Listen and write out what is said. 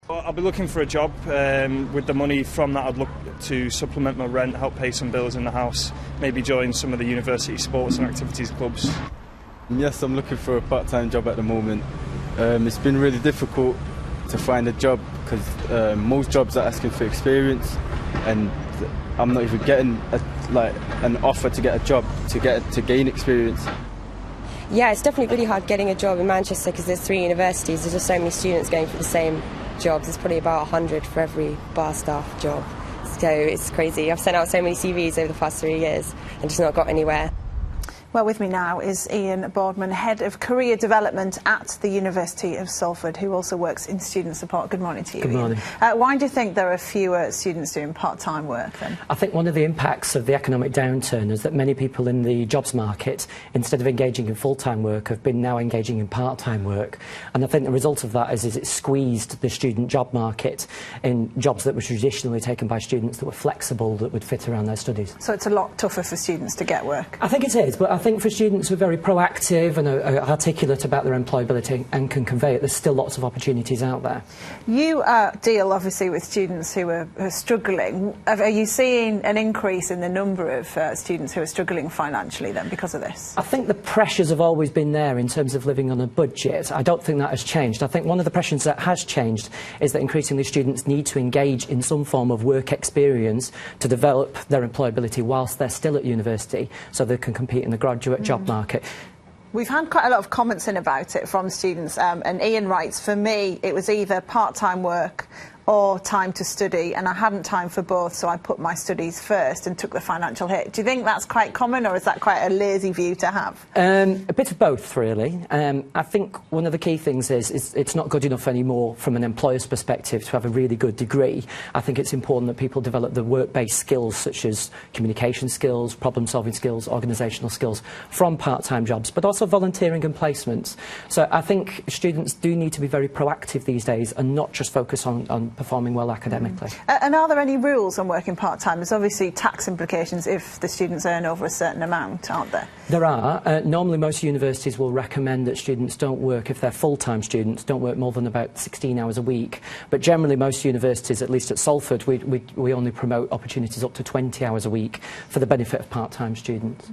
Well, I'll be looking for a job. With the money from that, I'd look to supplement my rent, help pay some bills in the house, maybe join some of the university sports and activities clubs. Yes, I'm looking for a part-time job at the moment. It's been really difficult to find a job because most jobs are asking for experience, and I'm not even getting an offer to get a job to gain experience. Yeah, it's definitely really hard getting a job in Manchester because there's 3 universities. There's just so many students going for the same jobs. There's probably about 100 for every bar staff job. So it's crazy. I've sent out so many CVs over the past 3 years and just not got anywhere. Well, with me now is Ian Boardman, Head of Career Development at the University of Salford, who also works in student support. Good morning to you, Good morning. Ian. Why do you think there are fewer students doing part-time work then? I think one of the impacts of the economic downturn is that many people in the jobs market, instead of engaging in full-time work, have been now engaging in part-time work. And I think the result of that is it squeezed the student job market in jobs that were traditionally taken by students that were flexible, that would fit around their studies. So it's a lot tougher for students to get work? I think it is, but I think for students who are very proactive and are articulate about their employability and can convey it, there's still lots of opportunities out there. You deal obviously with students who are struggling. Are you seeing an increase in the number of students who are struggling financially then because of this? I think the pressures have always been there in terms of living on a budget. I don't think that has changed. I think one of the pressures that has changed is that increasingly students need to engage in some form of work experience to develop their employability whilst they're still at university, so they can compete in the graduate job market. We've had quite a lot of comments in about it from students, and Ian writes, for me it was either part-time work or time to study, and I hadn't time for both, so I put my studies first and took the financial hit. Do you think that's quite common, or is that quite a lazy view to have? A bit of both, really. I think one of the key things is it's not good enough anymore from an employer's perspective to have a really good degree. I think it's important that people develop the work-based skills such as communication skills, problem-solving skills, organisational skills from part-time jobs, but also volunteering and placements. So I think students do need to be very proactive these days and not just focus on performing well academically. And are there any rules on working part-time? There's obviously tax implications if the students earn over a certain amount, aren't there? There are. Normally most universities will recommend that students don't work, if they're full-time students, don't work more than about 16 hours a week. But generally most universities, at least at Salford, we only promote opportunities up to 20 hours a week for the benefit of part-time students.